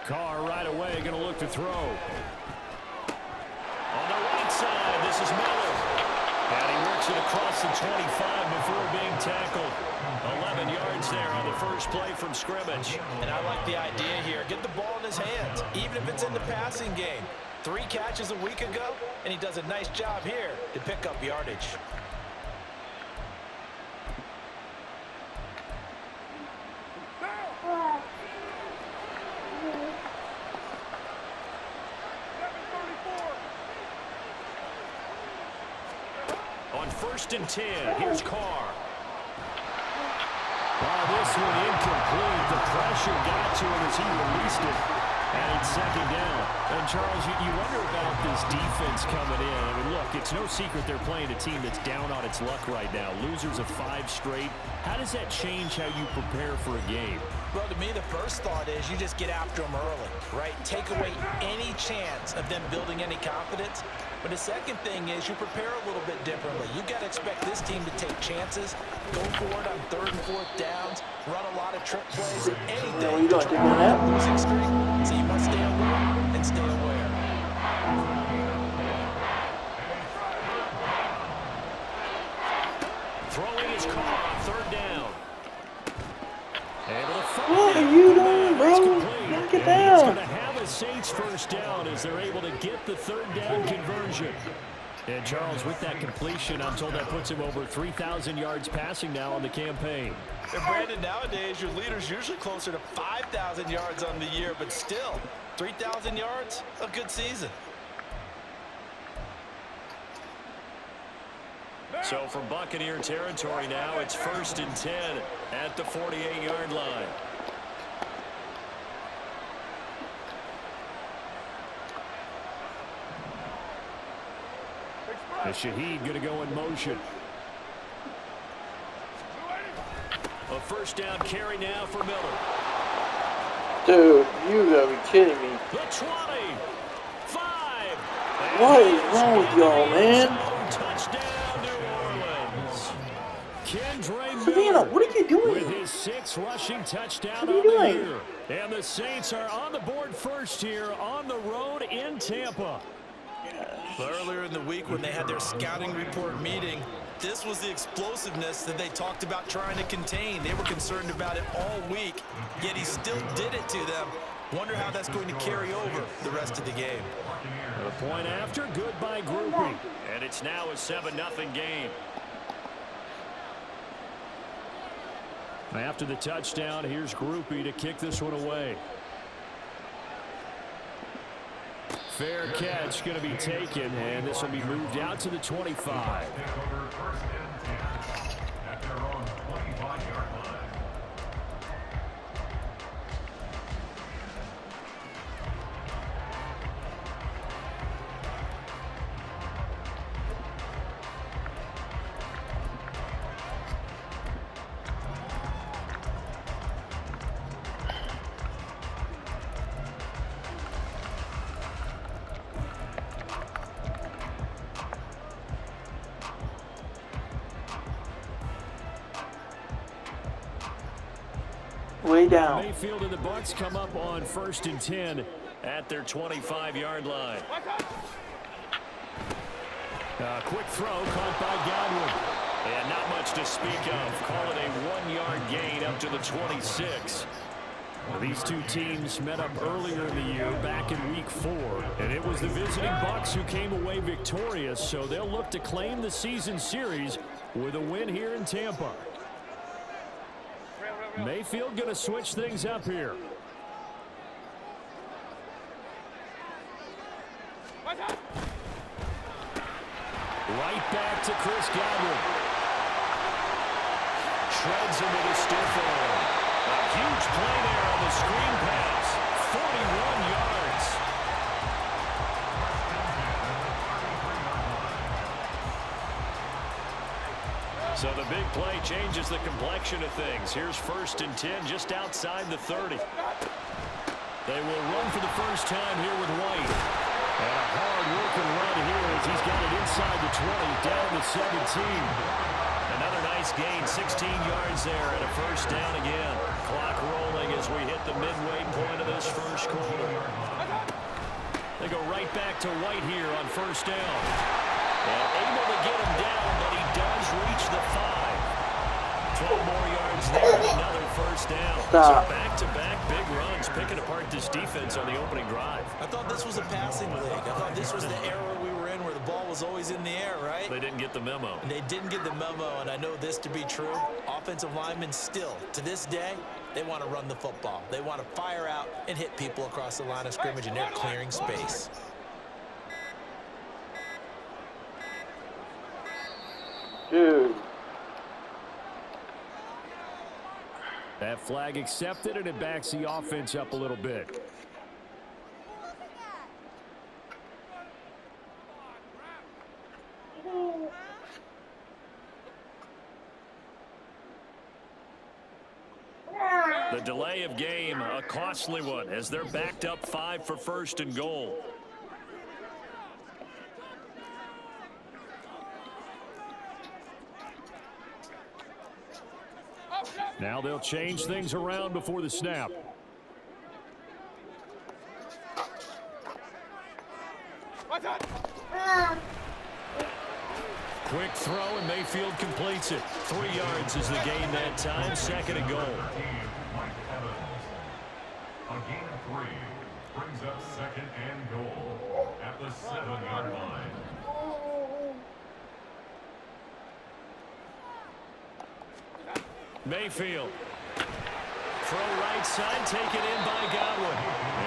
Carr right away going to look to throw. On the right side, this is Miller. And he works it across the 25 before being tackled. 11 yards there on the first play from scrimmage. And I like the idea here. Get the ball in his hands, even if it's in the passing game. 3 catches a week ago, and he does a nice job here to pick up yardage. On 1st and 10, here's Carr. This one incomplete. The pressure got to him as he released it. And it's 2nd down. And, Charles, you wonder about this defense coming in. I mean, look, it's no secret they're playing a team that's down on its luck right now. Losers of 5 straight. How does that change how you prepare for a game? Well, to me, the first thought is you just get after them early, right? Take away any chance of them building any confidence. But the second thing is you prepare a little bit differently. You got to expect this team to take chances, go for it on 3rd and 4th downs, run a lot of trick plays, anything to try to losing streak. So you must stay alert and stay aware. Throwing his Carr on 3rd down. What are you doing, bro? Knock it down. He's going to have a Saints 1st down as they're able to get the 3rd down conversion. And Charles, with that completion, I'm told that puts him over 3,000 yards passing now on the campaign. And Brandon, nowadays your leader's usually closer to 5,000 yards on the year, but still, 3,000 yards, a good season. So from Buccaneer territory now, it's 1st and 10 at the 48-yard line. And Shaheed going to go in motion. A 1st down carry now for Miller. Dude, you gotta be kidding me. The 20, 5. What is wrong with y'all, man? Touchdown, New Orleans. Savannah, what are you doing? With his 6th rushing touchdown on the year. And the Saints are on the board first here on the road in Tampa. Earlier in the week when they had their scouting report meeting, this was the explosiveness that they talked about trying to contain. They were concerned about it all week, yet he still did it to them. Wonder how that's going to carry over the rest of the game. A point after, good by Groupie. And it's now a 7-0 game. After the touchdown, here's Groupie to kick this one away. Fair catch going to be taken, and this will be moved out to the 25. Way down. Mayfield and the Bucs come up on 1st and 10 at their 25-yard line. Quick throw caught by Godwin. And not much to speak of. Call it a 1-yard gain up to the 26. These two teams met up earlier in the year, back in Week 4, and it was the visiting Bucs who came away victorious, so they'll look to claim the season series with a win here in Tampa. Mayfield going to switch things up here. Right back to Chris Godwin. Treads him with a stiff arm. A huge play there on the screen pass. 41 yards. So the big play changes the complexion of things. Here's 1st and 10 just outside the 30. They will run for the first time here with White. And a hard-working run here as he's got it inside the 20, down to 17. Another nice gain, 16 yards there, and a 1st down again. Clock rolls. we hit the midway point of this first quarter. They go right back to White here on first down. And able to get him down, but he does reach the 5. 12 more yards there and another first down. So back-to-back big runs, picking apart this defense on the opening drive. I thought this was a passing league. I thought this was the era we were in where the ball was always in the air, right? They didn't get the memo. And they didn't get the memo, and I know this to be true. Offensive linemen still, to this day, they want to run the football. They want to fire out and hit people across the line of scrimmage, and they're clearing space. Dude. That flag accepted, and it backs the offense up a little bit. The delay of game, a costly one, as they're backed up 5 for first and goal. Now they'll change things around before the snap. Quick throw, and Mayfield completes it. 3 yards is the gain that time, second and goal. A gain of 3 brings up second and goal at the 7-yard line. Mayfield. Throw right side, taken in by Godwin.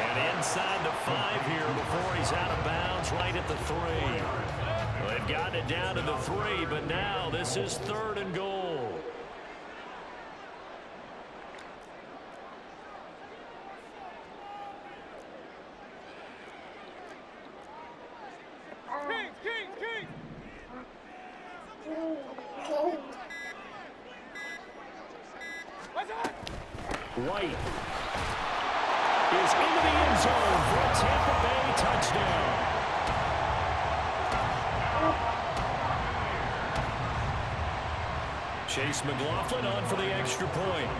And inside the 5 here before he's out of bounds right at the 3. Well, they've gotten it down to the 3, but now this is third and goal. White is into the end zone for a Tampa Bay touchdown. Chase McLaughlin on for the extra point.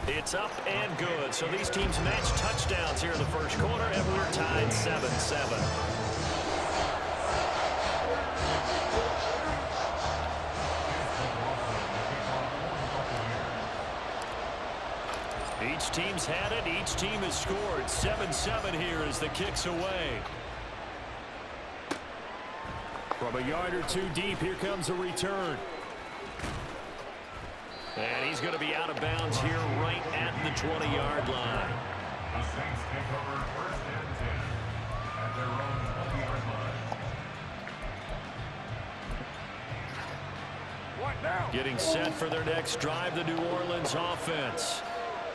It's up and good. So these teams match touchdowns here in the first quarter, and we're tied 7-7. Each team's had it. Each team has scored. 7-7 here as the kick's away. From a yard or two deep, here comes a return. And he's going to be out of bounds here right at the 20-yard line. The Saints take over first and 10 at their own 20-yard line. Getting set for their next drive, the New Orleans offense.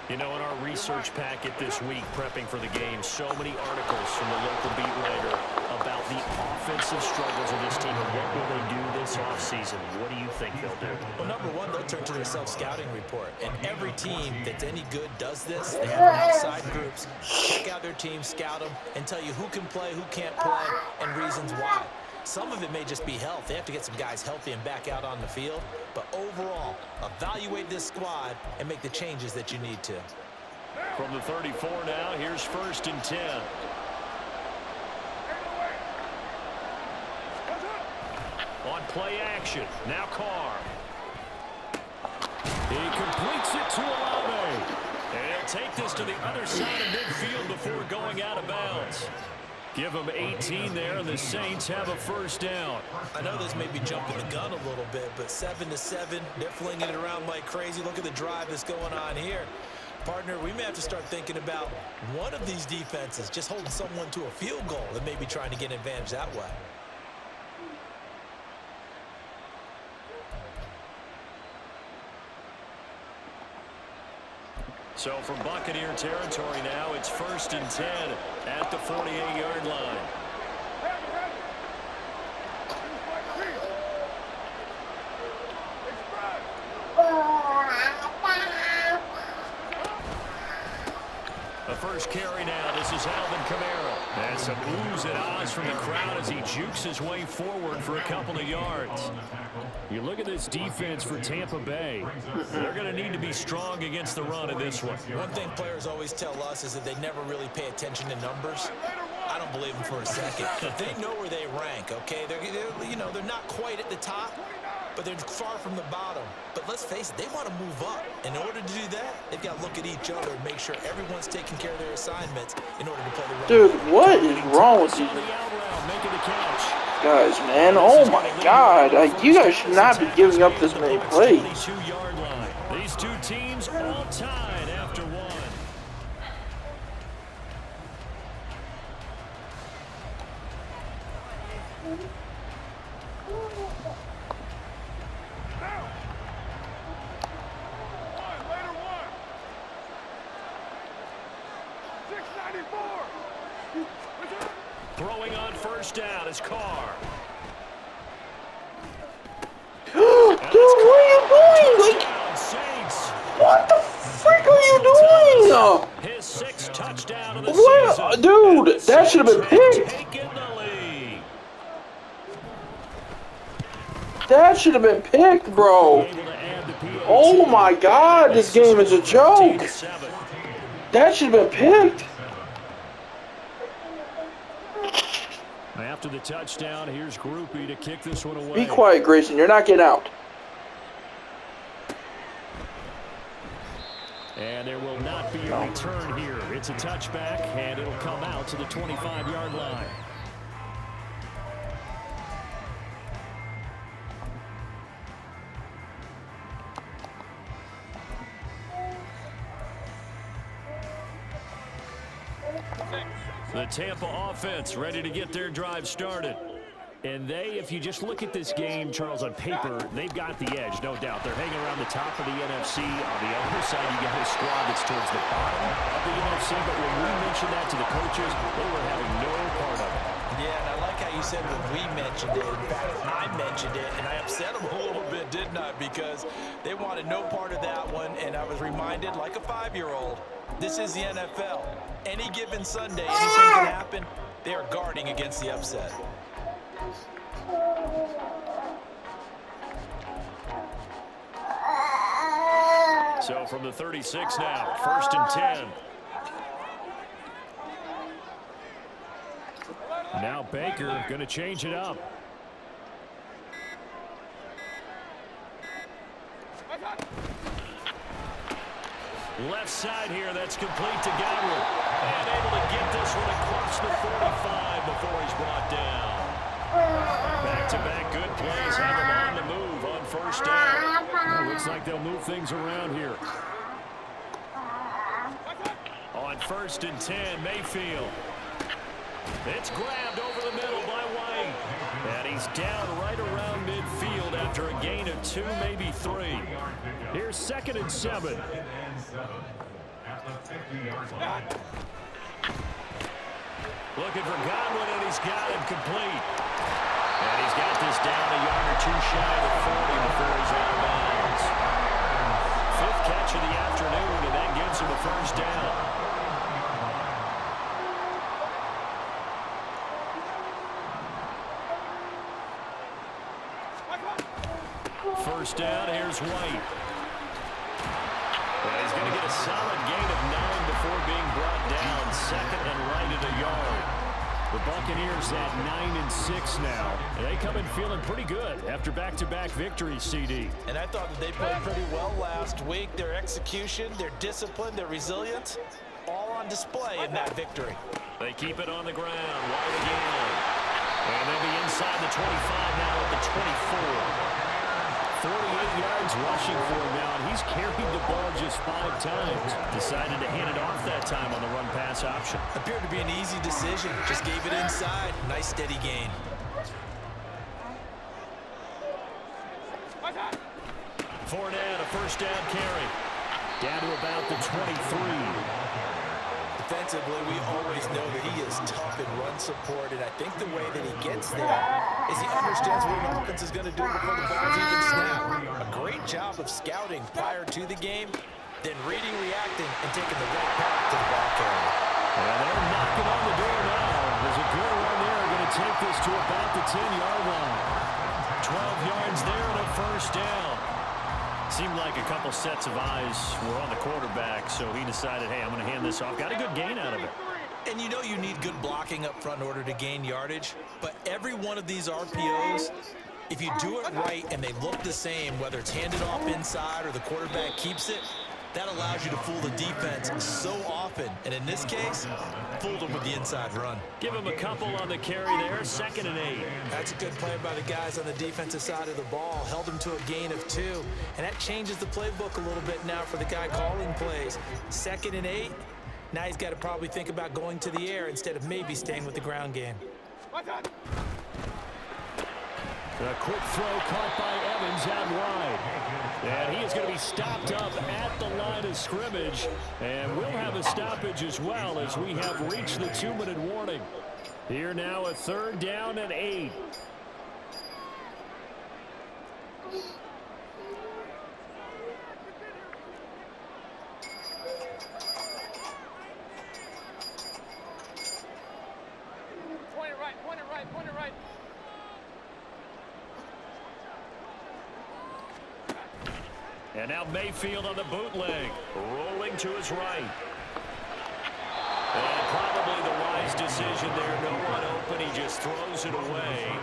You know, in our research packet this week, prepping for the game, so many articles from the local beat writer about the offensive struggles of this team and what will they do this offseason. What do you think they'll do? Well, number one, they'll turn to their self-scouting report. And every team that's any good does this. They have outside groups, check out their team, scout them, and tell you who can play, who can't play, and reasons why. Some of it may just be health. They have to get some guys healthy and back out on the field. But overall, evaluate this squad and make the changes that you need to. From the 34 now, here's first and 10. On play action, now Carr. He completes it to Olave. And he'll take this to the other side of midfield before going out of bounds. Give them 18 there, and the Saints have a first down. I know this may be jumping the gun a little bit, but 7-7, they're flinging it around like crazy. Look at the drive that's going on here. Partner, we may have to start thinking about one of these defenses just holding someone to a field goal and maybe trying to get an advantage that way. So from Buccaneer territory now, it's first and 10 at the 48-yard line. The first carry now, this is Alvin Kamara. And some oohs and ahs from the crowd as he jukes his way forward for a couple of yards. You look at this defense for Tampa Bay. They're going to need to be strong against the run in this one. One thing players always tell us is that they never really pay attention to numbers. I don't believe them for a second. They know where they rank, okay? They're not quite at the top, but they're far from the bottom. But let's face it, they want to move up. In order to do that, they've got to look at each other and make sure everyone's taking care of their assignments in order to play the run. Dude, what is wrong with you guys, man? Oh my God. You guys should not be giving up this many plays. These two teams all tied after one. Throwing on first down is Carr. Dude, what are you doing? Like, what the frick are you doing? His sixth touchdown of the what? season. Dude, that should have been picked. Taking the lead. That should have been picked, bro. Oh my God, this game is a joke. That should have been picked. After the touchdown, here's Groupie to kick this one away. Be quiet, Grayson. You're not getting out. And there will not be a return here. It's a touchback, and it'll come out to the 25-yard line. The Tampa offense ready to get their drive started. And if you just look at this game, Charles, on paper, they've got the edge, no doubt. They're hanging around the top of the NFC. On the other side, you got a squad that's towards the bottom of the NFC. But when we mentioned that to the coaches, they were having no part of it. Yeah, and I like how you said when we mentioned it. In fact, I mentioned it, and I upset them a little bit, didn't I? Because they wanted no part of that one, and I was reminded, like a 5-year-old, this is the NFL. Any given Sunday, anything can happen. They are guarding against the upset. So from the 36 now, 1st and 10. Now Baker going to change it up. Left side here, that's complete to Godwin. And able to get this one across the 45 before he's brought down. Back-to-back good plays have him on the move on first down. Well, looks like they'll move things around here. On 1st and 10, Mayfield. It's grabbed over the middle by White. And he's down right around midfield after a gain of 2, maybe 3. Here's 2nd and 7. Looking for Godwin, and he's got him complete. And he's got this down a yard or 2 shy of the 40 before he's out of bounds. 5th catch of the afternoon, and that gives him a first down. First down, here's White. And he's going to get a solid gain of 9 before being brought down. 2nd and right at a yard. The Buccaneers at 9 and 6 now. And they come in feeling pretty good after back-to-back victories, CD. And I thought that they played pretty well last week. Their execution, their discipline, their resilience, all on display in that victory. They keep it on the ground. White again. And they'll be inside the 25 now at the 24. 48 yards rushing for him now, and he's carried the ball just 5 times. Decided to hand it off that time on the run-pass option. Appeared to be an easy decision. Just gave it inside. Nice, steady gain. Fournette, a first down carry. Down to about the 23. Defensively, we always know that he is tough in run support, and I think the way that he gets there is he understands what an offense is going to do before the ball's even snapped. A great job of scouting prior to the game, then reading, reacting, and taking the right path to the ball carrier. And they're knocking on the door now. There's a good one there. Going to take this to about the 10-yard line. 12 yards there and a first first down. Seemed like a couple sets of eyes were on the quarterback, so he decided, hey, I'm going to hand this off. Got a good gain out of it. And you know you need good blocking up front in order to gain yardage, but every one of these RPOs, if you do it right and they look the same, whether it's handed off inside or the quarterback keeps it, that allows you to fool the defense so often. And in this case, fooled them with the inside run. Give him a couple on the carry there, 2nd and 8. That's a good play by the guys on the defensive side of the ball. Held them to a gain of 2. And that changes the playbook a little bit now for the guy calling plays. 2nd and 8. Now he's got to probably think about going to the air instead of maybe staying with the ground game. A quick throw caught by Evans out wide. And he is going to be stopped up at the line of scrimmage. And we'll have a stoppage as well as we have reached the 2-minute warning. Here now a 3rd down and 8. Point it right. And now Mayfield on the bootleg, rolling to his right. And probably the wise decision there. No one open. He just throws it away.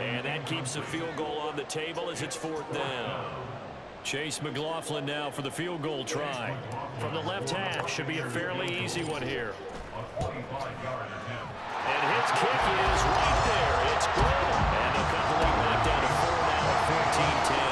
And that keeps the field goal on the table as it's 4th down. Chase McLaughlin now for the field goal try. From the left hash. Should be a fairly easy one here. And his kick is right there. It's good. And they'll cut the lead back down to 4 now at 14-10.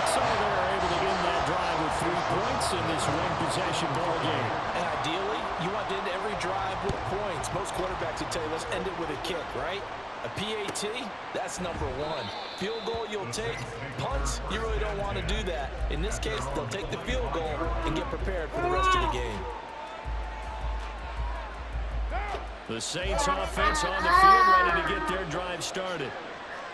So they're able to end that drive with 3 points in this one-possession ball game. And ideally, you want to end every drive with points. Most quarterbacks would tell you, let's end it with a kick, right? A PAT, that's number 1. Field goal you'll take. Punts, you really don't want to do that. In this case, they'll take the field goal and get prepared for the rest of the game. The Saints offense on the field ready to get their drive started.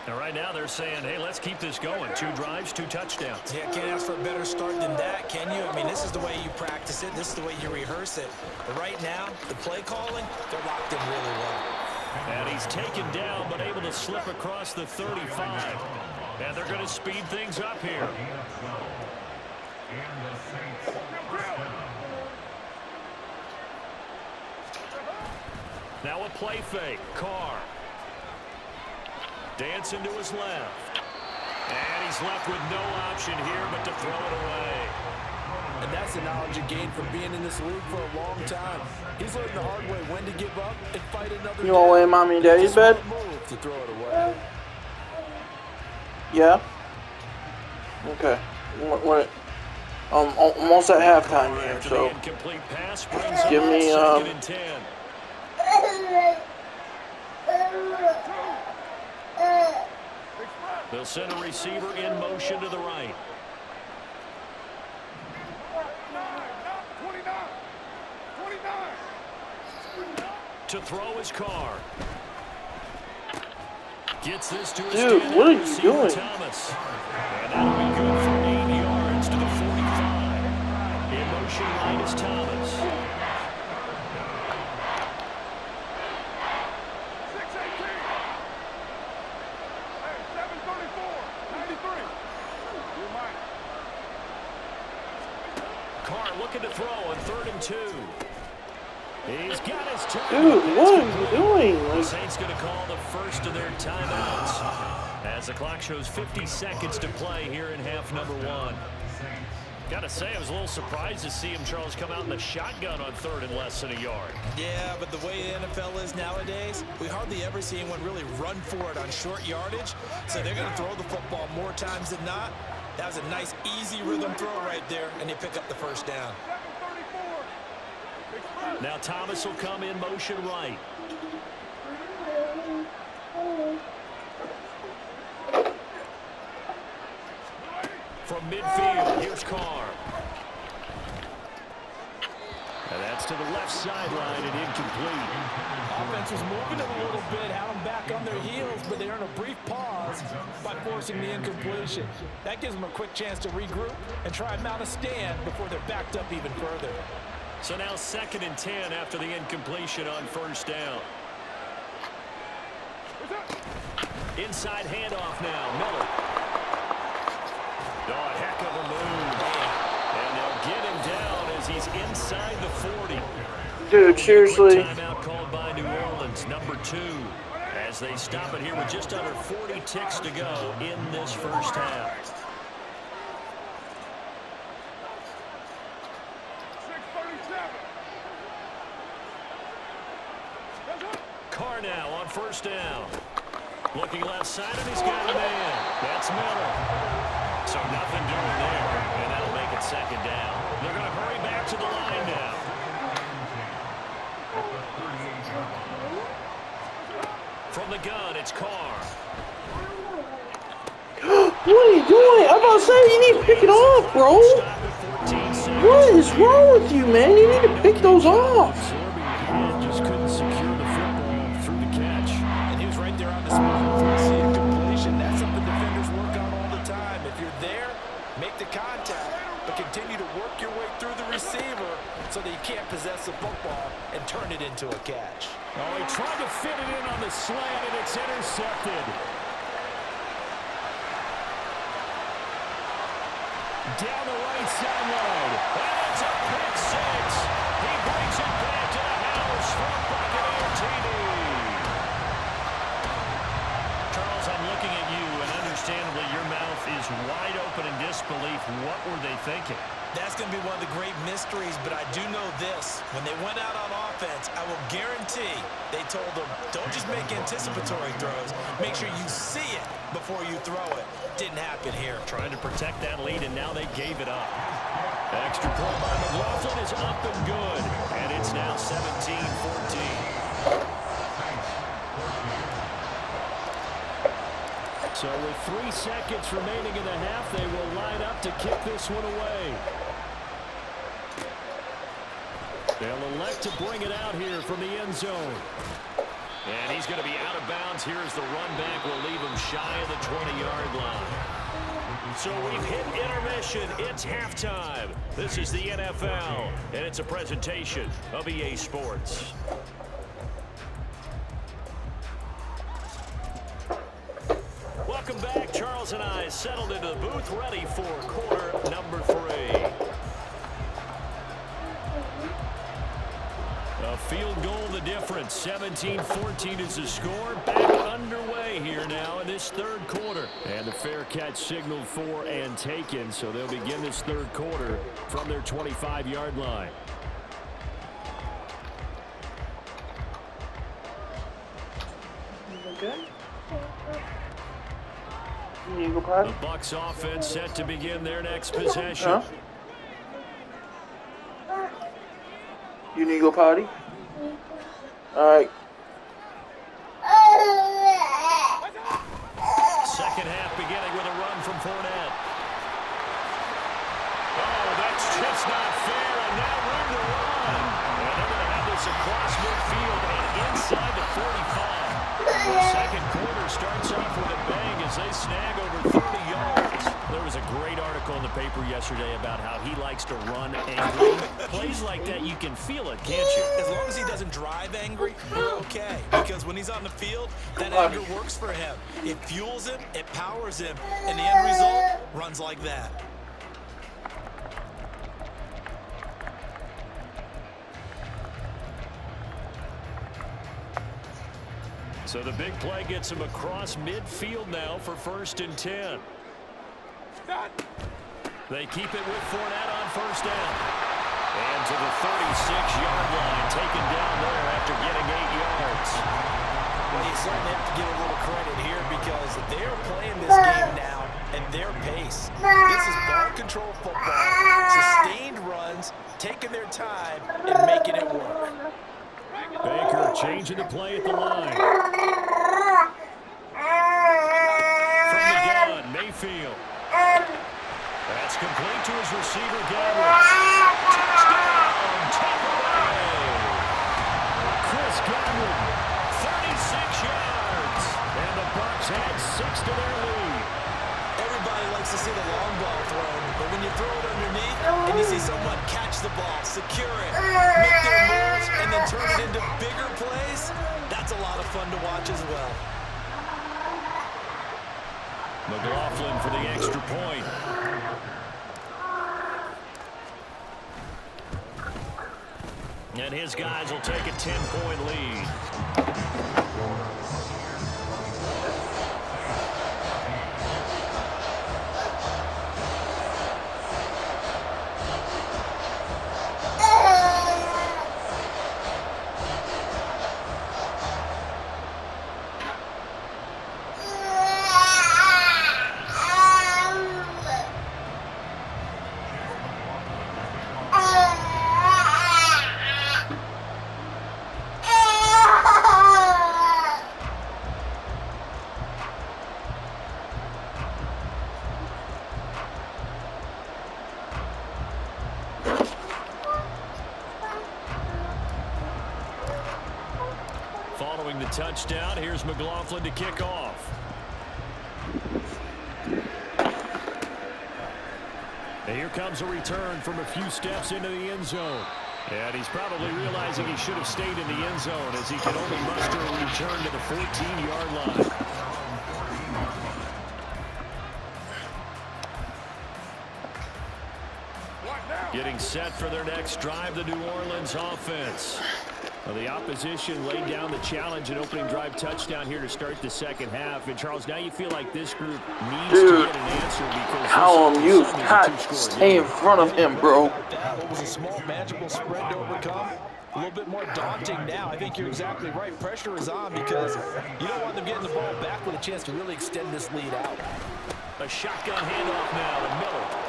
And right now they're saying, hey, let's keep this going. 2 drives, 2 touchdowns. Yeah, can't ask for a better start than that, can you? I mean, this is the way you practice it. This is the way you rehearse it. But right now, the play calling, they're locked in really well. And he's taken down, but able to slip across the 35. And they're going to speed things up here. Now a play fake. Carr. Dancing to his left. And he's left with no option here but to throw it away. And that's the knowledge he gained from being in this league for a long time. He's learned the hard way when to give up and fight another You want to lay mommy and daddy's bed? move to throw it away. Yeah. Okay. Almost at halftime here, so give me They'll send a receiver in motion to the right. 29. To throw his car. Gets this to his dude, what are you doing? Thomas. And that'll be good for 8 yards to the 45. In motion right is Thomas. 734, 93. Carr looking to throw on 3rd and 2. He's got his time. Dude, what are you doing? The Saints going to call the first of their timeouts as the clock shows 50 seconds to play here in half number 1. Got to say, I was a little surprised to see him, Charles, come out in the shotgun on 3rd and less than a yard. Yeah, but the way the NFL is nowadays, we hardly ever see anyone really run for it on short yardage. So they're going to throw the football more times than not. That was a nice, easy rhythm throw right there, and they pick up the first down. Now Thomas will come in motion right. From midfield, here's Carr. And that's to the left sideline and incomplete. Offense was moving it a little bit, had them back on their heels, but they earn a brief pause by forcing the incompletion. That gives them a quick chance to regroup and try and mount a stand before they're backed up even further. So now 2nd and 10 after the incompletion on 1st down. Inside handoff now, Miller. inside the 40. Dude, seriously. Timeout called by New Orleans, number 2. As they stop it here with just under 40 ticks to go in this first half. 6:37. Carr now on first down. Looking left side, and he's got a man. That's Miller. So nothing doing there, and that'll make it second down. They're going to hurry back to the line now. From the gun, it's Carr. What are you doing? I'm about to say, you need to pick it off, bro. What is wrong with you, man? You need to pick those off. Just couldn't secure the football through the catch. And he was right there on the spot for the completion. That's something defenders work on all the time. If you're there, make the contact, but continue to work your way through the receiver so that you can't possess the football and turn it into a catch. Oh, he tried to fit it in on the slant, and it's intercepted. Down the right sideline. And it's a pick six. He brings it back to the house from Buccaneer TV. Charles, I'm looking at you, and understandably your mouth is wide open in disbelief. What were they thinking? That's going to be one of the great mysteries, but I do know this. When they went out on offense, I will guarantee they told them, don't just make anticipatory throws. Make sure you see it before you throw it. Didn't happen here. Trying to protect that lead, and now they gave it up. Extra point by McLaughlin is up and good, and it's now 17-14. So with 3 seconds remaining in the half, they will line up to kick this one away. They'll elect to bring it out here from the end zone. And he's going to be out of bounds here as the run back will leave him shy of the 20-yard line. So we've hit intermission. It's halftime. This is the NFL, and it's a presentation of EA Sports. Welcome back. Charles and I settled into the booth, ready for quarter number 3. A field goal the difference. 17-14 is the score. Back underway here now in this third quarter. And the fair catch signaled for and taken, so they'll begin this third quarter from their 25-yard line. Okay. You go, Pat. The Bucs offense set to begin their next possession. You need to go potty? Alright. Second half beginning with a run from Fournette. Oh, that's just not fair, and now room to run. And they're going to have this across midfield and inside the 45. The second quarter starts off with a bang as they snag over 30 yards. There was a great article in the paper yesterday about how he likes to run angry. Plays like that, you can feel it, can't you? As long as he doesn't drive angry, you're okay. Because when he's on the field, that anger works for him. It fuels him, it powers him, and the end result runs like that. So the big play gets him across midfield now for 1st and 10. They keep it with Fournette on first down. And to the 36-yard line, taken down there after getting 8 yards. Well, you certainly have to give a little credit here because they're playing this game now at their pace. This is ball control football, sustained runs, taking their time and making it work. Baker changing the play at the line. From the gun, Mayfield. That's complete to his receiver, Gabriel. Touchdown, Tampa Bay. Chris Godwin, 36 yards. And the Bucs add 6 to their lead. Everybody likes to see the long ball thrown, but when you throw it underneath and you see someone catch the ball, secure it, make their moves, and then turn it into bigger plays, that's a lot of fun to watch as well. McLaughlin for the extra point. his guys will take a 10-point lead. Following the touchdown, here's McLaughlin to kick off. And here comes a return from a few steps into the end zone. And he's probably realizing he should have stayed in the end zone as he can only muster a return to the 14-yard line. Getting set for their next drive, the New Orleans offense. Well, the opposition laid down the challenge and opening drive touchdown here to start the second half. And, Charles, now you feel like this group needs to get an answer because Callum, you've got to stay in front of him, bro. It was a small, manageable spread to overcome. A little bit more daunting now. I think you're exactly right. Pressure is on because you don't want them getting the ball back with a chance to really extend this lead out. A shotgun handoff now to Miller.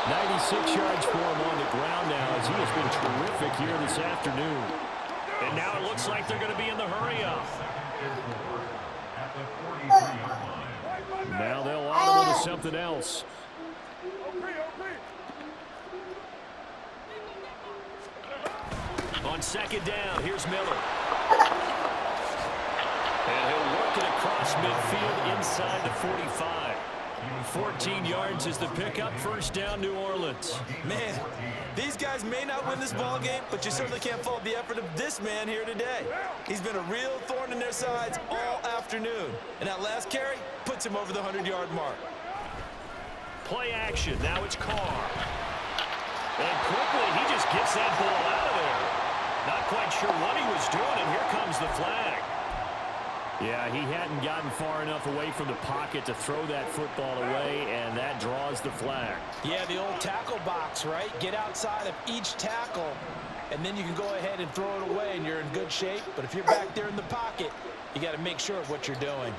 96 yards for him on the ground now as he has been terrific here this afternoon. And now it looks like they're going to be in the hurry-up. Now they'll audible to something else. On second down, here's Miller. And he'll work it across midfield inside the 45. 14 yards is the pickup. First down, New Orleans. Man, these guys may not win this ball game, but you certainly can't fault the effort of this man here today. He's been a real thorn in their sides all afternoon. And that last carry puts him over the 100-yard mark. Play action. Now it's Carr. And quickly, he just gets that ball out of there. Not quite sure what he was doing, and here comes the flag. Yeah, he hadn't gotten far enough away from the pocket to throw that football away, and that draws the flag. Yeah, the old tackle box, right? Get outside of each tackle, and then you can go ahead and throw it away, and you're in good shape. But if you're back there in the pocket, you got to make sure of what you're doing.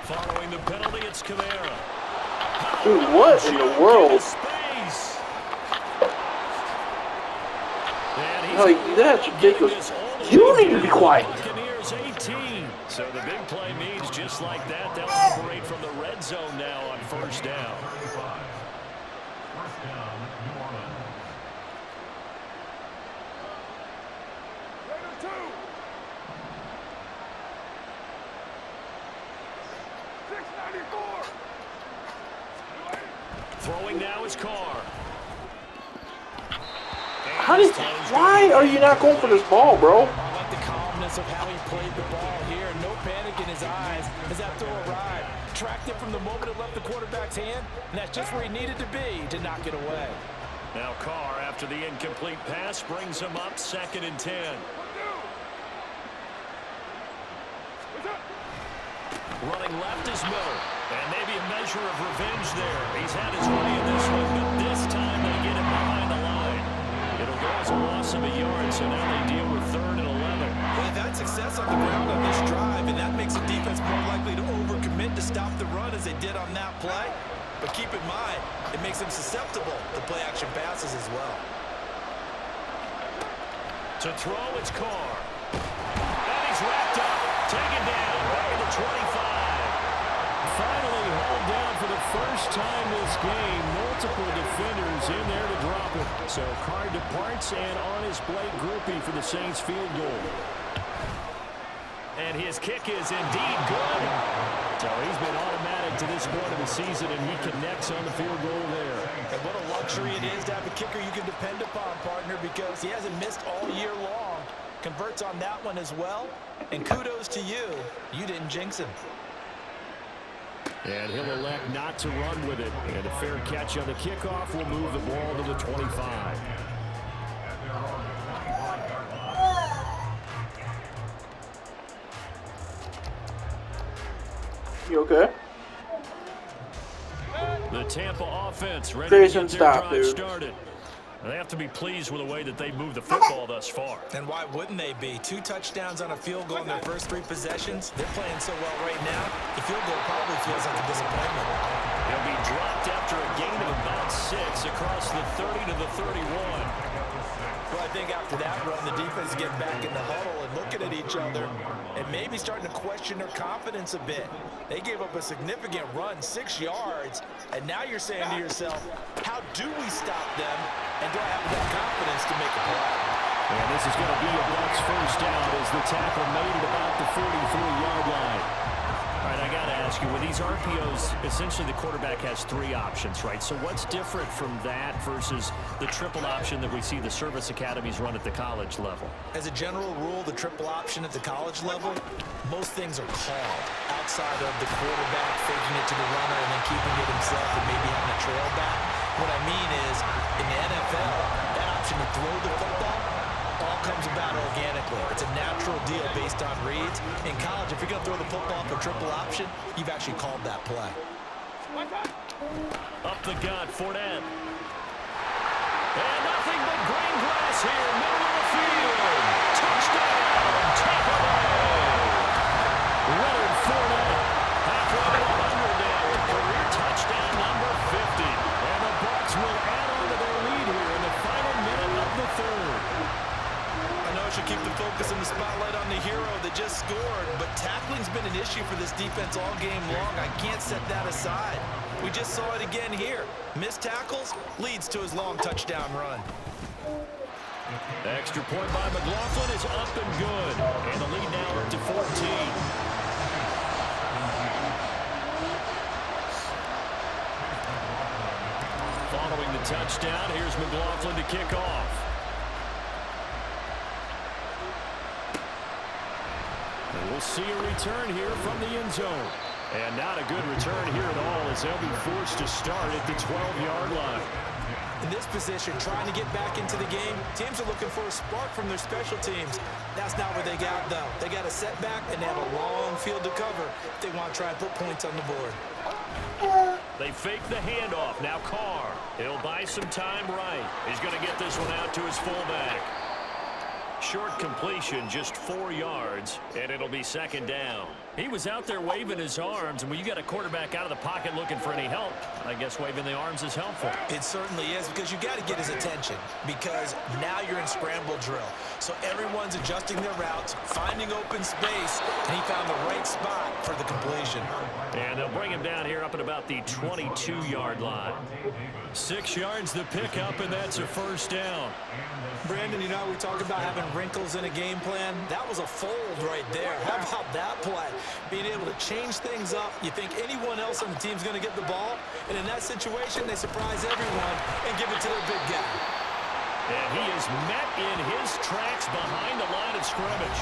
Following the penalty, it's Kamara. Dude, what in the world? Like, that's ridiculous. You need to be quiet. So the big play means just like that, they'll operate from the red zone now on first down. Throwing now is Carr. Why are you not going for this ball, bro? I like the calmness of how he played the ball here. No panic in his eyes as that throw arrived. Tracked it from the moment it left the quarterback's hand, and that's just where he needed to be to knock it away. Now Carr, after the incomplete pass, brings him up 2nd and 10. Running left is Miller. And maybe a measure of revenge there. He's had his way in this one, but this time they get him behind the line. It'll go as a loss of a yard, so now they deal with 3rd and 11. Well, they've had success on the ground on this drive, and that makes the defense more likely to overcommit to stop the run as they did on that play. But keep in mind, it makes them susceptible to play-action passes as well. To throw, it's Carr. And he's wrapped up, taken down, right at the 25. Finally held down for the first time this game. Multiple defenders in there to drop it. So Carr departs and on his Blake groupie for the Saints field goal. And his kick is indeed good. So he's been automatic to this point of the season, and he connects on the field goal there. And what a luxury it is to have a kicker you can depend upon, partner, because he hasn't missed all year long. Converts on that one as well. And kudos to you. You didn't jinx him. And he'll elect not to run with it. And a fair catch on the kickoff will move the ball to the 25. You okay? The Tampa offense ready Jason, to get their stop, drive dude. started. They have to be pleased with the way that they moved the football thus far. And why wouldn't they be? 2 touchdowns on a field goal in their first 3 possessions. They're playing so well right now, the field goal probably feels like a disappointment. He'll be dropped after a gain of about 6 across the 30 to the 31. Well, I think after that run, the defense is getting back in the huddle and looking at each other and maybe starting to question their confidence a bit. They gave up a significant run, 6 yards, and now you're saying to yourself, how do we stop them, and do I have enough confidence to make a play? And this is going to be a Bucs first down as the tackle made it about the 43-yard line. All right, I got to ask you, with these RPOs, essentially the quarterback has 3 options, right? So what's different from that versus the triple option that we see the service academies run at the college level? As a general rule, the triple option at the college level, most things are called outside of the quarterback faking it to the runner and then keeping it himself and maybe having a trail back. What I mean is, in the NFL, that option to throw the football all comes about organically. It's a natural deal based on reads. In college, if you're going to throw the football for triple option, you've actually called that play. Up the gut, Fournette. And nothing but green grass here, middle of the field. Touchdown, Tampa Bay. Leonard Fournette, halfway to 100 now with career touchdown number 50. And the Bucs will add on to their lead here in the final minute of the third. I know I should keep the focus and the spotlight on the hero that just scored, but tackling's been an issue for this defense all game long. I can't set that aside. We just saw it again here. Missed tackles leads to his long touchdown run. Extra point by McLaughlin is up and good. And the lead now up to 14. Following the touchdown, here's McLaughlin to kick off. And we'll see a return here from the end zone. And not a good return here at all as they'll be forced to start at the 12-yard line. In this position, trying to get back into the game, teams are looking for a spark from their special teams. That's not what they got, though. They got a setback, and they have a long field to cover if they want to try and put points on the board. They fake the handoff. Now Carr. He'll buy some time right. He's going to get this one out to his fullback. Short completion, just 4 yards, and it'll be second down. He was out there waving his arms, and when you got a quarterback out of the pocket looking for any help, I guess waving the arms is helpful. It certainly is, because you got to get his attention, because now you're in scramble drill. So everyone's adjusting their routes, finding open space, and he found the right spot for the completion. And they'll bring him down here up at about the 22-yard line. 6 yards to pick up, and that's a first down. Brandon, you know, we talk about having wrinkles in a game plan. That was a fold right there. How about that play? Being able to change things up. You think anyone else on the team's going to get the ball, and in that situation, they surprise everyone and give it to their big guy. And he is met in his tracks behind the line of scrimmage.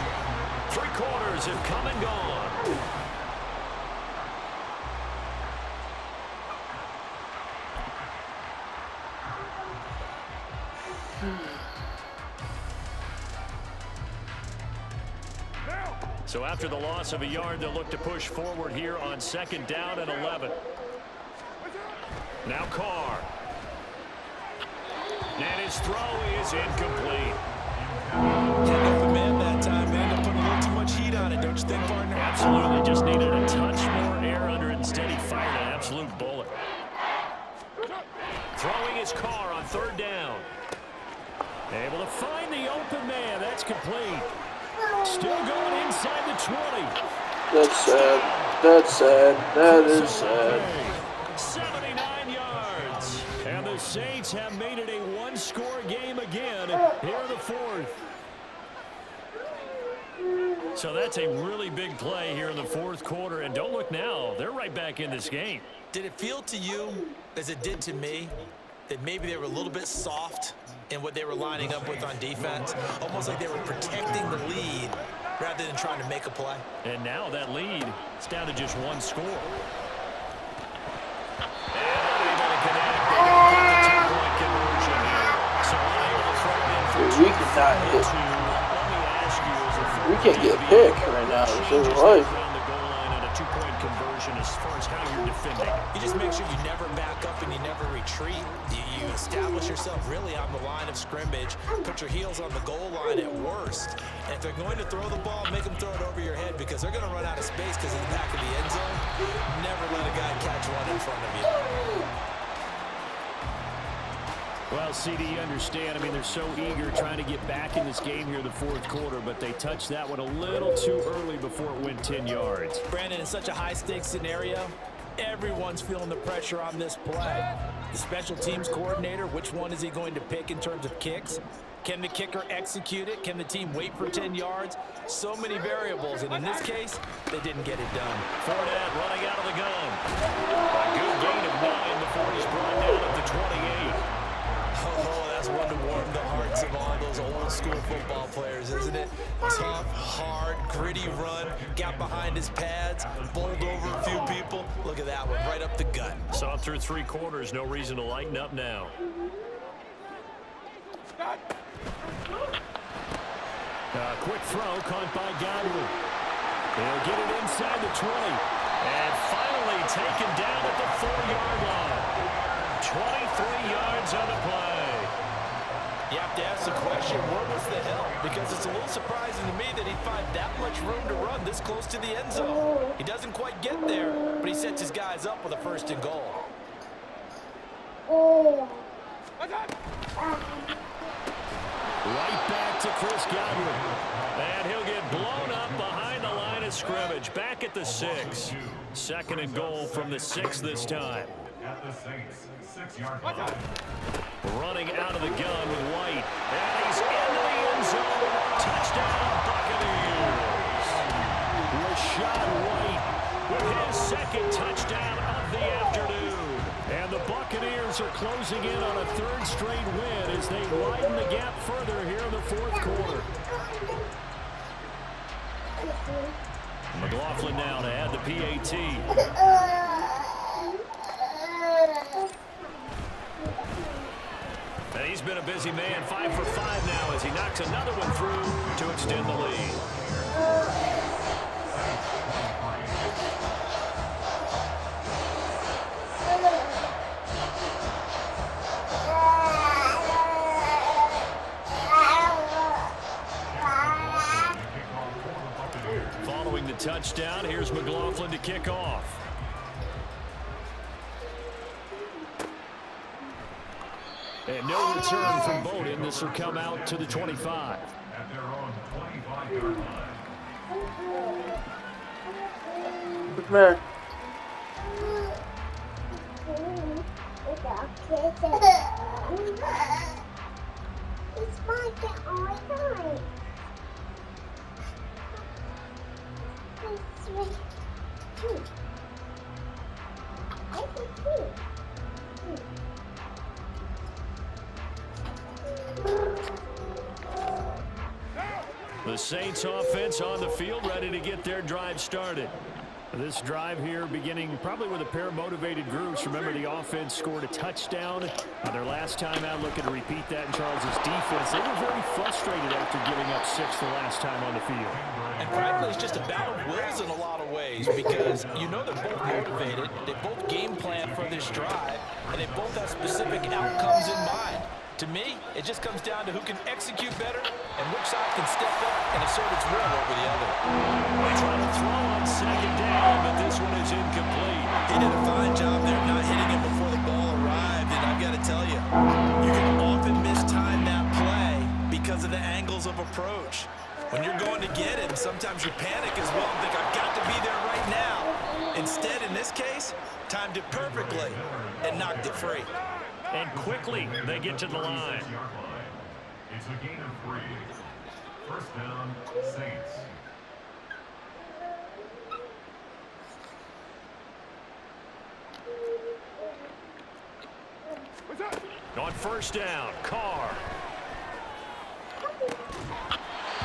3 quarters have come and gone. So after the loss of a yard, they'll look to push forward here on second down and 11. Now Carr. And his throw is incomplete. Getting open man that time, man. They're putting a little too much heat on it, don't you think, partner? Absolutely. Just needed a touch more air under it. Instead, he fired an absolute bullet. Throwing his Carr on third down. Able to find the open man. That's complete. Still going inside the 20. That's sad. That's sad. That is sad. 79 yards. And the Saints have made it a one-score game again here in the fourth. So that's a really big play here in the fourth quarter. And don't look now. They're right back in this game. Did it feel to you, as it did to me, that maybe they were a little bit soft in what they were lining up with on defense? Almost like they were protecting the lead rather than trying to make a play. And now that lead is down to just one score. And unable to connect. They don't get the two-point conversion here. So unable to throw it in for Dude, two. we cannot hit. Let me ask you, as a We former can't get a DB, pick right now. It's changes just that life. around the goal line on a two-point conversion as far as how you're defending. You just make sure you never back up and you never retreat. You establish yourself really on the line of scrimmage, put your heels on the goal line at worst. And if they're going to throw the ball, make them throw it over your head because they're going to run out of space because of the back of the end zone. Never let a guy catch one in front of you. Well, CD, you understand. I mean, they're so eager trying to get back in this game here in the fourth quarter, but they touched that one a little too early before it went 10 yards. Brandon, in such a high-stakes scenario, everyone's feeling the pressure on this play. The special teams coordinator, which one is he going to pick in terms of kicks? Can the kicker execute it? Can the team wait for 10 yards? So many variables, and in this case, they didn't get it done. Fournette running out of the gun. A good gain of 9 before he's brought down at the 28. Oh, that's one to warm the hearts of all those old-school football players, isn't it? Tough, hard, gritty run, got behind his pads, bowled over a few people. Look at that one, right up the gut. Saw through 3 quarters, no reason to lighten up now. Quick throw caught by Godwin. They'll get it inside the 20. And finally taken down at the 4-yard line. 23 yards on the play. You have to ask the question, where was the help? Because it's a little surprising to me that he'd find that much room to run this close to the end zone. He doesn't quite get there, but he sets his guys up with a 1st and goal. Right back to Chris Godwin. And he'll get blown up behind the line of scrimmage. Back at the 6. 2nd and goal from the 6 this time. At the Saints, 6-yard line. Running out of the gun with White. And he's into the end zone. Touchdown, Buccaneers. Rashad White with his 2nd touchdown of the afternoon. And the Buccaneers are closing in on a 3rd straight win as they widen the gap further here in the 4th quarter. McLaughlin now to add the PAT. And he's been a busy man, 5 for 5 now as he knocks another one through to extend the lead. Following the touchdown, here's McLaughlin to kick off. And no return from Bowden. This will come out to the 25. At their own 25-yard line. Come here. It's like that all the time. It's really cute. It's cute. The Saints offense on the field, ready to get their drive started. This drive here beginning probably with a pair of motivated groups. Remember, the offense scored a touchdown their last time out, looking to repeat that in Charles's defense. They were very frustrated after giving up 6 the last time on the field. And frankly, it's just a battle of wills in a lot of ways because you know they're both motivated, they both game plan for this drive, and they both have specific outcomes in mind. To me, it just comes down to who can execute better and which side can step up and assert its will over the other. They try to throw on 2nd down, but this one is incomplete. He did a fine job there not hitting it before the ball arrived, and I've got to tell you, you can often mistime that play because of the angles of approach. When you're going to get him, sometimes you panic as well and think, I've got to be there right now. Instead, in this case, timed it perfectly and knocked it free. And quickly, they get to the line. It's a gain of 3. 1st down, Saints. On 1st down, Carr.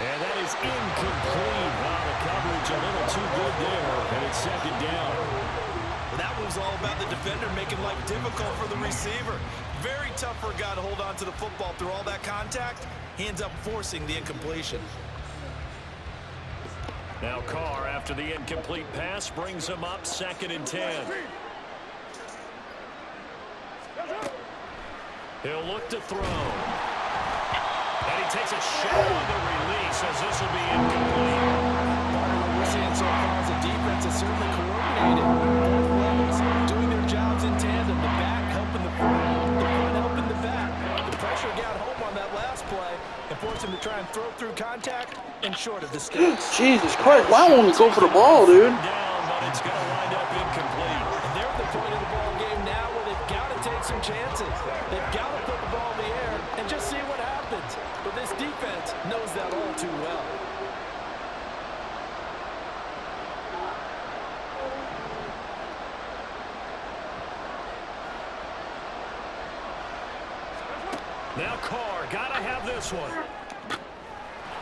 And that is incomplete. Wow, the coverage a little too good there, and it's 2nd down. Well, that move's all about the defender making life difficult for the receiver. Very tough for a guy to hold on to the football through all that contact. He ends up forcing the incompletion. Now Carr, after the incomplete pass, brings him up 2nd and 10. He'll look to throw. And he takes a shot on the release as this will be incomplete. What we're seeing so far is the defense is certainly coordinated. Both levels doing their jobs in tandem. The back helping the front helping the back. The pressure got home on that last play and forced him to try and throw through contact and short of the sticks. Jesus Christ, why won't he go for the ball, dude? Down, but it's going to wind up incomplete. And they're at the point of the ball game now where they've got to take some chances. They've got to put the ball in the air and just see what happens. But this defense knows that all too well. Now Carr, gotta have this one.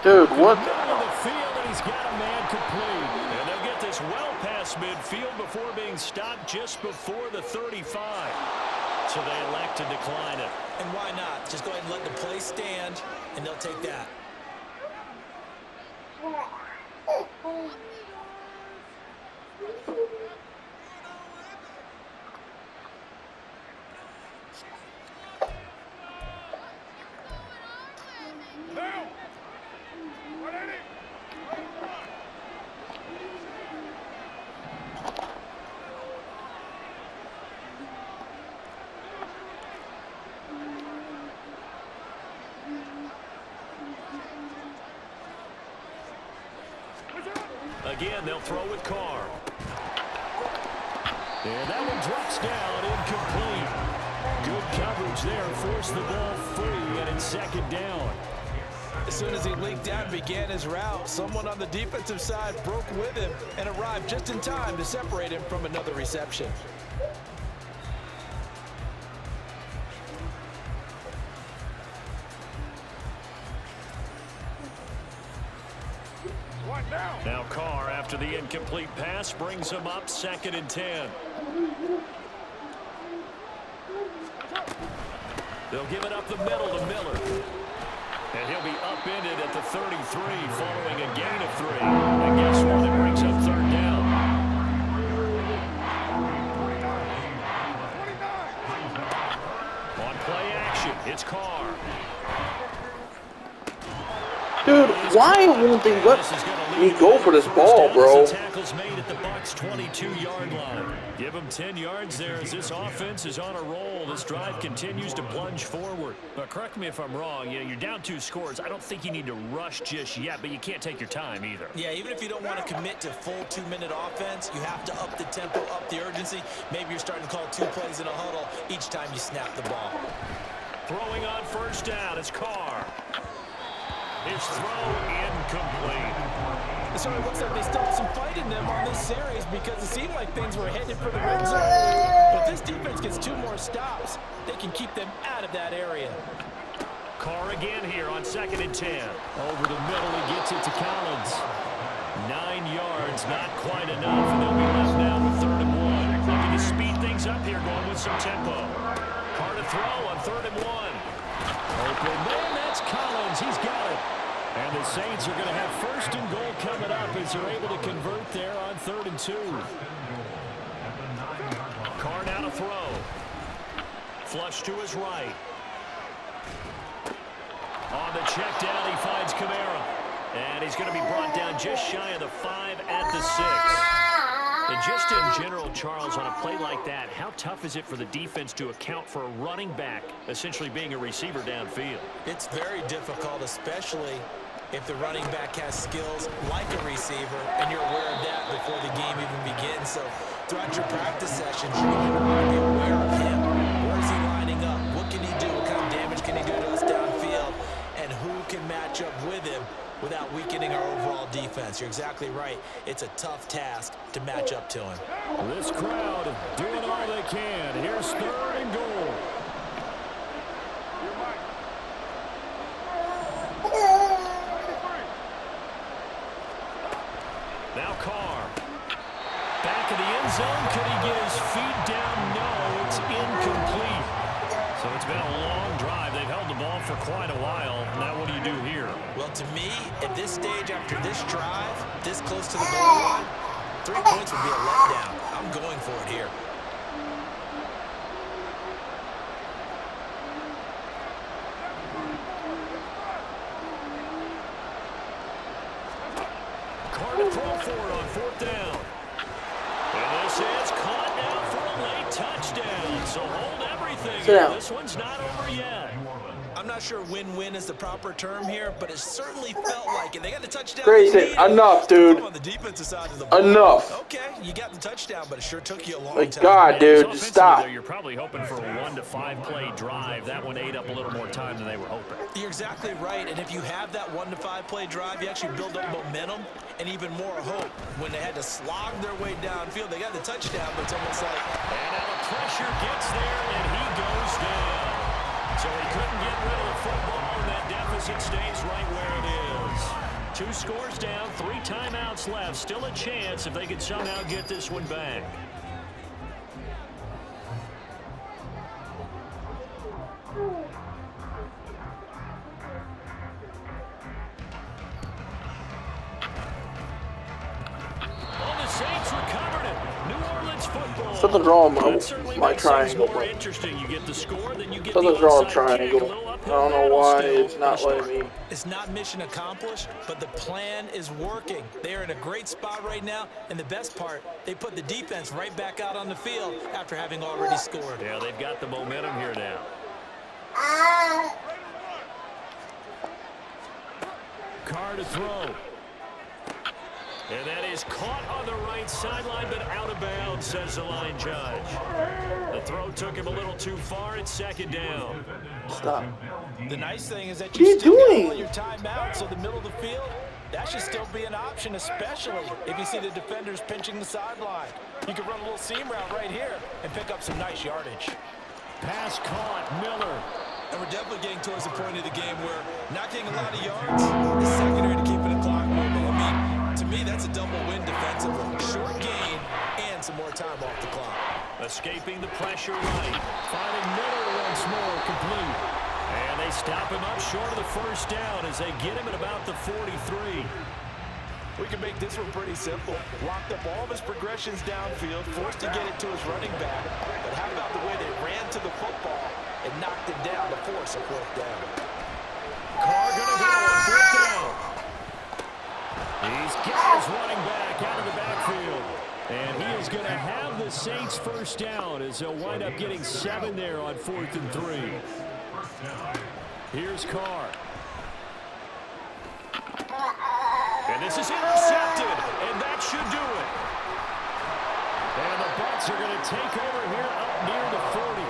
Dude, what the? Middle of the field, and he's got a man complete. And they'll get this well past midfield before being stopped just before the 35. So they elect to decline it. And why not? Just go ahead and let the play stand, and they'll take that. Now. 180. Again, they'll throw with Carr. And that one drops down, incomplete. Good coverage there, forced the ball free, and it's 2nd down. As soon as he leaked out and began his route, someone on the defensive side broke with him and arrived just in time to separate him from another reception. Now Carr, after the incomplete pass, brings him up 2nd and 10. They'll give it up the middle to Miller. And he'll be upended at the 33 following a gain of 3. And guess what? It brings up 3rd down. On play action, it's Carr. Dude, why won't they let me go for this ball, bro? Tackles made at the Bucs' 22-yard line. Give them 10 yards there as this offense is on a roll. This drive continues to plunge forward. But correct me if I'm wrong. You're down 2 scores. I don't think you need to rush just yet, but you can't take your time either. Yeah, even if you don't want to commit to full 2-minute offense, you have to up the tempo, up the urgency. Maybe you're starting to call 2 plays in a huddle each time you snap the ball. Throwing on 1st down is Carr. His throw incomplete. So it looks like they still have some fight in them on this series because it seemed like things were headed for the red zone. But if this defense gets 2 more stops, they can keep them out of that area. Carr again here on 2nd and 10. Over the middle, he gets it to Collins. 9 yards, not quite enough, and they'll be left now with 3rd and 1. Looking to speed things up here, going with some tempo. Carr to throw on 3rd and 1. Open man, that's Collins. He's got it. And the Saints are going to have 1st and goal coming up as they're able to convert there on 3rd and 2. Carr now to throw. Flush to his right. On the check down, he finds Kamara. And he's going to be brought down just shy of the 5 at the 6. And just in general, Charles, on a play like that, how tough is it for the defense to account for a running back essentially being a receiver downfield? It's very difficult, especially if the running back has skills like a receiver, and you're aware of that before the game even begins. So throughout your practice sessions, you're going to want to be aware of him. Where is he lining up? What can he do? What kind of damage can he do to us downfield? And who can match up with him without weakening our overall defense? You're exactly right. It's a tough task to match up to him. This crowd doing all they can. Here's 3rd and goal. Now Carr. Back in the end zone. Could he get his feet down? No, it's incomplete. So it's been a long drive. They've held the ball for quite a while. Now what do you do here? Well, to me, at this stage after this drive, this close to the goal line, 3 points would be a letdown. I'm going for it here. Carr to throw for it on 4th down. And this is caught now for a late touchdown. So hold everything. This one's not over yet. I'm not sure win-win is the proper term here, but it certainly felt like it. They got the touchdown. Grayson, enough, dude. On the defensive side of the ball. Enough. Okay, you got the touchdown, but it sure took you a long Like, time. God, dude, just stop. You're probably hoping for a 1 to 5 play drive. That one ate up a little more time than they were hoping. You're exactly right, and if you have that 1 to 5 play drive, you actually build up momentum and even more hope. When they had to slog their way downfield, they got the touchdown, but it's almost like... And now the pressure gets there, and he goes down. So he couldn't get rid of the football, and that deficit stays right where it is. 2 scores down, 3 timeouts left. Still a chance if they could somehow get this one back. Saints recovered it. New Orleans football. Something's wrong with my triangle. More interesting. You get the score, then you get Something's the wrong with onside triangle. kick. I don't know why it's not letting me. It's not mission accomplished, but the plan is working. They are in a great spot right now, and the best part, they put the defense right back out on the field after having already scored. Yeah, they've got the momentum here now. Carr to throw. And that is caught on the right sideline, but out of bounds, says the line judge. The throw took him a little too far. It's 2nd down. Stop. The nice thing is that What are you still got doing? all your timeouts, so the middle of the field, that should still be an option, especially if you see the defenders pinching the sideline. You can run a little seam route right here and pick up some nice yardage. Pass caught, Miller. And we're definitely getting towards the point of the game where not getting a lot of yards is secondary to keeping the clock moving. I mean, to me, that's a double win defensively. Short gain and some more time off the clock. Escaping the pressure right. Finding Miller once more, complete. And they stop him up short of the 1st down as they get him at about the 43. We can make this one pretty simple. Locked up all of his progressions downfield, forced to get it to his running back. But how about the way they ran to the football and knocked it down to force a 4th down? Carr gonna go on 4th down. He's got his running back out of the backfield. And he is going to have the Saints 1st down as they'll wind up getting 7 there on 4th and 3. Here's Carr. And this is intercepted, and that should do it. And the Bucs are going to take over here up near the 40.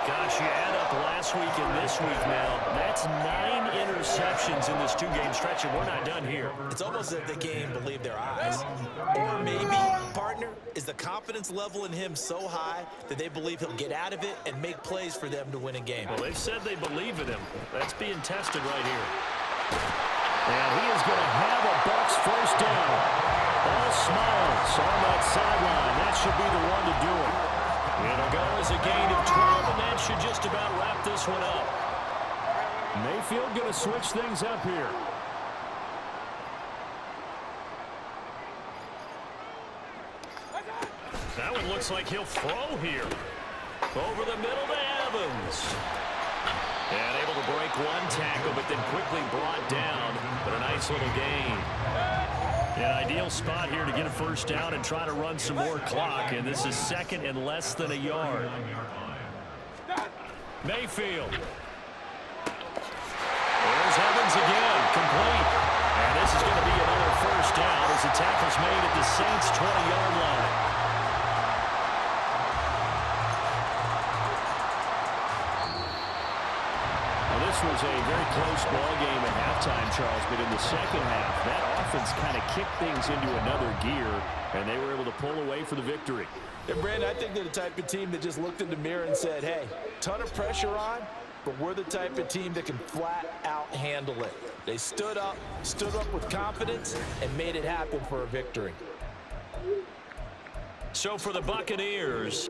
Gosh, you add up last week and this week now, that's 9 interceptions in this 2-game stretch, and we're not done here. It's almost as if they can't even believe their eyes. Or maybe, partner, is the confidence level in him so high that they believe he'll get out of it and make plays for them to win a game. Well, they've said they believe in him. That's being tested right here. And he is going to have a Bucs 1st down. All Smiles on that sideline. That should be the one to do it. It'll go as a gain of 12, and that should just about wrap this one up. Mayfield going to switch things up here. That one looks like he'll throw here. Over the middle to Evans. And able to break 1 tackle, but then quickly brought down. But a nice little gain. An ideal spot here to get a 1st down and try to run some more clock. And this is 2nd and less than a yard. Mayfield. There's Evans again, complete. And this is going to be another 1st down as the tackle's made at the Saints' 20-yard line. This was a very close ball game at halftime, Charles, but in the 2nd half, that offense kind of kicked things into another gear, and they were able to pull away for the victory. And, Brandon, I think they're the type of team that just looked in the mirror and said, hey, ton of pressure on, but we're the type of team that can flat out handle it. They stood up with confidence, and made it happen for a victory. So for the Buccaneers,